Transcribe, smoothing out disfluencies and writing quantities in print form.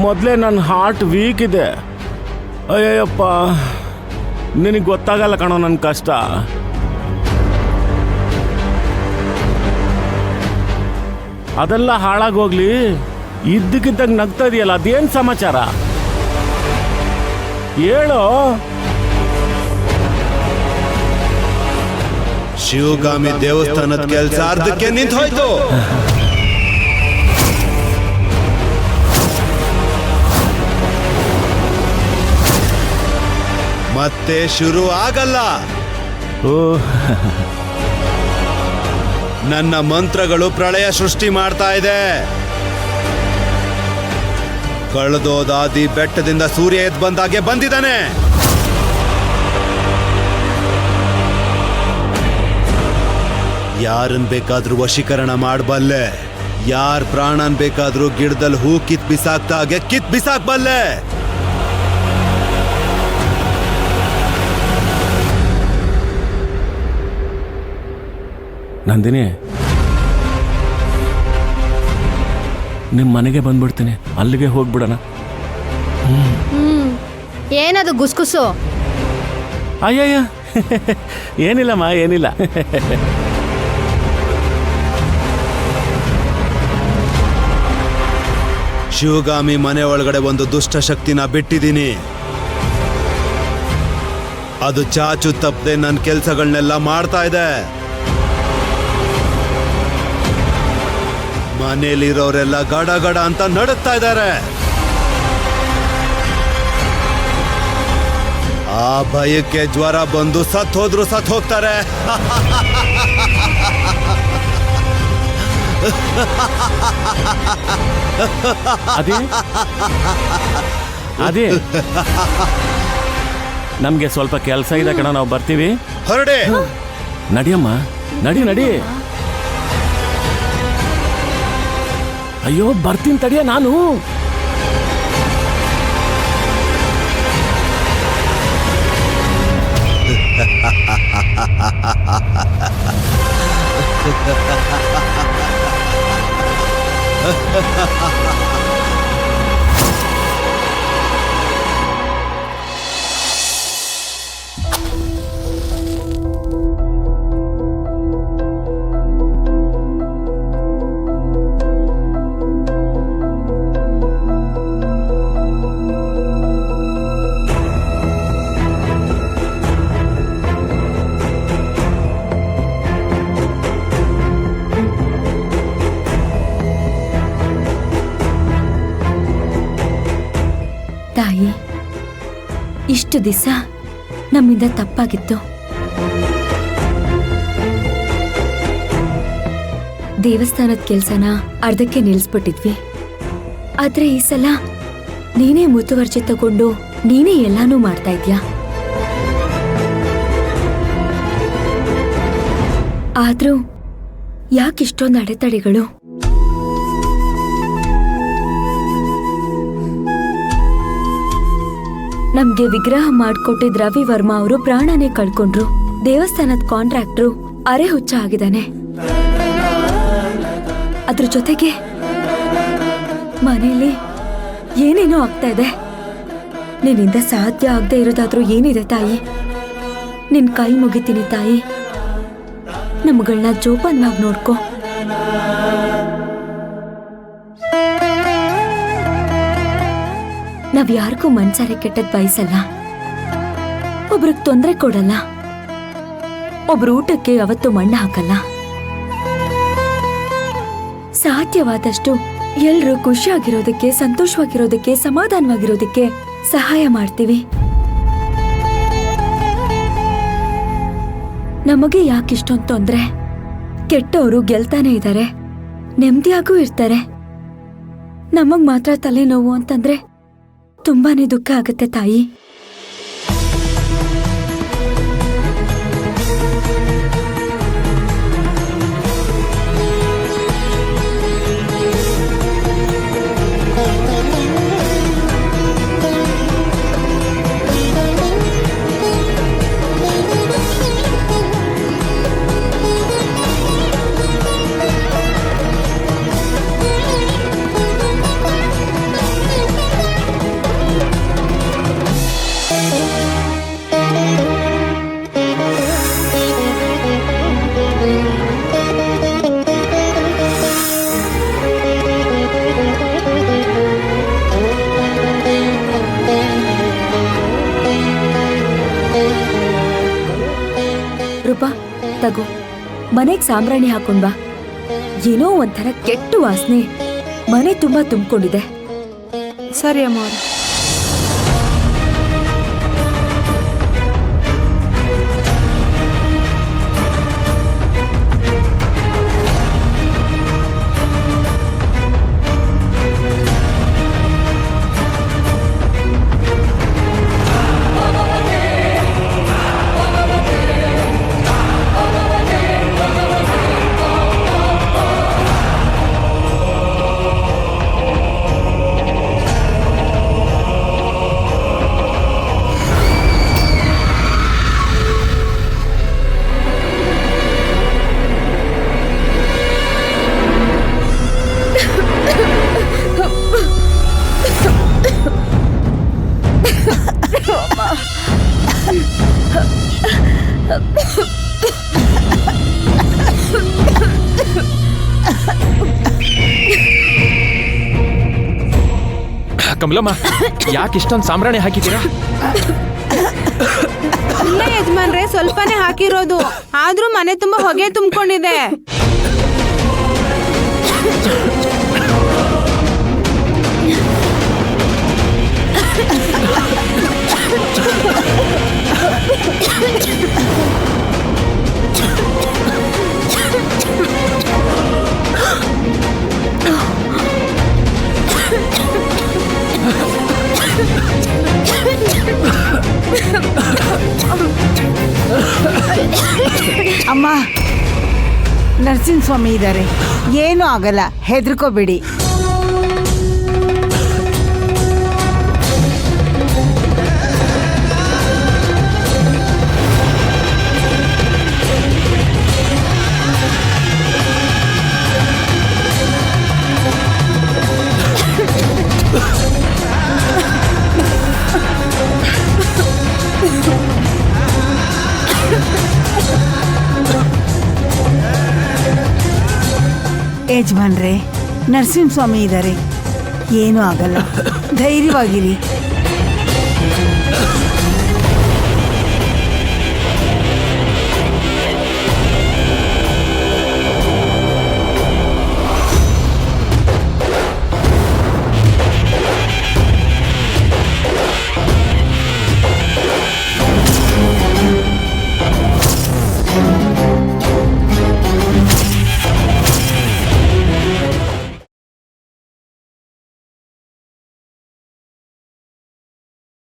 ಮೊದಲೇ ನನ್ನ heart weak ಇದೆ. ಅಯ್ಯಪ್ಪ, ನಿನಗೆ ಗೊತ್ತಾಗಲ್ಲ ಕಣೋ ನನ್ನ ಕಷ್ಟ. ಅದೆಲ್ಲ ಹಾಳಾಗೋಗ್ಲಿ, ಇದ್ದಕ್ಕಿದ್ದಾಗ ನಗ್ತಾ ಇದೆಯಲ್ಲ, ಅದೇನು ಸಮಾಚಾರ ಹೇಳೋ. ಶಿವಗಾಮಿ ದೇವಸ್ಥಾನದ ಕೆಲಸ ಅರ್ಧಕ್ಕೆ ನಿಂತು ಹೋಯ್ತು. ಮತ್ತೆ ಶುರು ಆಗಲ್ಲ. ನನ್ನ ಮಂತ್ರಗಳು ಪ್ರಳಯ ಸೃಷ್ಟಿ ಮಾಡ್ತಾ ಇದೆ. ಕಳೆದೋದಾದಿ ಬೆಟ್ಟದಿಂದ ಸೂರ್ಯ ಎದ್ದು ಬಂದಾಗೆ ಬಂದಿದ್ದಾನೆ. ಯಾರನ್ ಬೇಕಾದ್ರೂ ವಶೀಕರಣ ಮಾಡಬಲ್ಲೆ. ಯಾರ ಪ್ರಾಣನ್ ಬೇಕಾದ್ರೂ ಗಿಡದಲ್ಲಿ ಹೂ ಕಿತ್ ಬಿಸಾಕ್ತಾ ಹಾಗೆ ಕಿತ್ ಬಿಸಾಕ್ಬಲ್ಲೆ. ನಂದಿನಿ, ನಿಮ್ಮ ಮನೆಗೆ ಬಂದ್ಬಿಡ್ತೀನಿ, ಅಲ್ಲಿಗೆ ಹೋಗ್ಬಿಡೋಣ. ಏನದು ಗುಸ್ಗುಸು? ಅಯ್ಯಯ್ಯ, ಏನಿಲ್ಲಮ್ಮ, ಏನಿಲ್ಲ. ಶಿವಗಾಮಿ ಮನೆ ಒಳಗಡೆ ಒಂದು ದುಷ್ಟ ಶಕ್ತಿನ ಬಿಟ್ಟಿದ್ದೀನಿ. ಅದು ಚಾಚು ತಪ್ಪದೆ ನನ್ನ ಕೆಲಸಗಳನ್ನೆಲ್ಲ ಮಾಡ್ತಾ ಇದೆ. ಮನೇಲಿರೋರೆಲ್ಲ ಗಡ ಗಡ ಅಂತ ನಡುತ್ತಾ ಇದ್ದಾರೆ. ಆ ಭಯಕ್ಕೆ ಜ್ವರ ಬಂದು ಸತ್ ಹೋದ್ರು ಸತ್ ಹೋಗ್ತಾರೆ. ಅದೇ ಅದೇ ನಮ್ಗೆ ಸ್ವಲ್ಪ ಕೆಲಸ ಇದೆ ಕಣ, ನಾವು ಬರ್ತೀವಿ. ಹೊರಡೆ. ನಡಿಯಮ್ಮ, ನಡಿ ನಡಿ. ಅಯ್ಯೋ, ಬರ್ತೀನಿ ತಡಿಯ ನಾನು. ತಾಯಿ, ಇಷ್ಟು ದಿವಸ ನಮ್ಮಿಂದ ತಪ್ಪಾಗಿತ್ತು. ದೇವಸ್ಥಾನದ ಕೆಲ್ಸನ ಅರ್ಧಕ್ಕೆ ನಿಲ್ಲಿಸ್ಬಿಟ್ಟಿದ್ವಿ. ಆದ್ರೆ ಈ ಸಲ ನೀನೇ ಮುತುವರ್ಜಿ ತಗೊಂಡು ನೀನೇ ಎಲ್ಲಾನು ಮಾಡ್ತಾ ಇದ್ಯಾ. ಆದ್ರೂ ಯಾಕಿಷ್ಟೊಂದು ಅಡೆತಡೆಗಳು? ನಮ್ಗೆ ವಿಗ್ರಹ ಮಾಡ್ಕೊಟ್ಟಿದ್ ರವಿ ವರ್ಮಾ ಅವರು ಪ್ರಾಣನೇ ಕಳ್ಕೊಂಡ್ರು. ದೇವಸ್ಥಾನದ ಕಾಂಟ್ರಾಕ್ಟ್ರು ಅರೆ ಹುಚ್ಚ ಆಗಿದ್ದಾನೆ. ಅದ್ರ ಜೊತೆಗೆ ಮನೇಲಿ ಏನೇನೋ ಆಗ್ತಾ ಇದೆ. ನಿನ್ನಿಂದ ಸಾಧ್ಯ ಆಗದೆ ಇರೋದಾದ್ರೂ ಏನಿದೆ ತಾಯಿ? ನಿನ್ ಕೈ ಮುಗಿತೀನಿ ತಾಯಿ, ನಮ್ಗಳನ್ನ ಜೋಪಾನವಾಗಿ ನೋಡ್ಕೊ. ನಾವ್ ಯಾರಿಗೂ ಮನ್ಸಾರೆ ಕೆಟ್ಟದ್ ಬಯಸಲ್ಲ, ಒಬ್ರಿಗೆ ತೊಂದರೆ ಕೊಡಲ್ಲ, ಒಬ್ರು ಊಟಕ್ಕೆ ಯಾವತ್ತೂ ಮಣ್ಣ ಹಾಕಲ್ಲ. ಸಾಧ್ಯವಾದಷ್ಟು ಎಲ್ರೂ ಖುಷಿಯಾಗಿರೋದಕ್ಕೆ, ಸಂತೋಷವಾಗಿರೋದಕ್ಕೆ, ಸಮಾಧಾನವಾಗಿರೋದಕ್ಕೆ ಸಹಾಯ ಮಾಡ್ತೀವಿ. ನಮಗೆ ಯಾಕಿಷ್ಟೊಂದು ತೊಂದ್ರೆ? ಕೆಟ್ಟವರು ಗೆಲ್ತಾನೆ ಇದ್ದಾರೆ, ನೆಮ್ಮದಿಯಾಗೂ ಇರ್ತಾರೆ. ನಮಗ್ ಮಾತ್ರ ತಲೆನೋವು ಅಂತಂದ್ರೆ ತುಂಬಾನೇ ದುಃಖ ಆಗುತ್ತೆ ತಾಯಿ. ಮನೆಗ್ ಸಾಂಬ್ರಾಣಿ ಹಾಕೊಂಡ್ ಬಾ. ಏನೋ ಒಂಥರ ಕೆಟ್ಟ ವಾಸನೆ ಮನೆ ತುಂಬಾ ತುಂಬಿಕೊಂಡಿದೆ. ಸರಿ ಅಮ್ಮವ್ರೆ. ಕಮಲಮ್ಮ, ಯಾಕೆ ಇಷ್ಟೊಂದು ಸಾಂಬ್ರಾಣಿ ಹಾಕಿದ್ದೀರಾ? ಇಲ್ಲ ಯಜಮಾನ್ರೆ, ಸ್ವಲ್ಪನೇ ಹಾಕಿರೋದು, ಆದ್ರೂ ಮನೆ ತುಂಬಾ ಹೊಗೆ ತುಂಬಿಕೊಂಡಿದೆ. ಅಮ್ಮ, ನರಸಿಂಹಸ್ವಾಮಿ ಇದ್ದಾರೆ, ಏನೂ ಆಗಲ್ಲ, ಹೆದರ್ಕೋಬೇಡಿ. ಯಜಮಾನ್ರೆ, ನರಸಿಂಹಸ್ವಾಮಿ ಇದ್ದಾರೆ, ಏನೂ ಆಗಲ್ಲ, ಧೈರ್ಯವಾಗಿರಿ.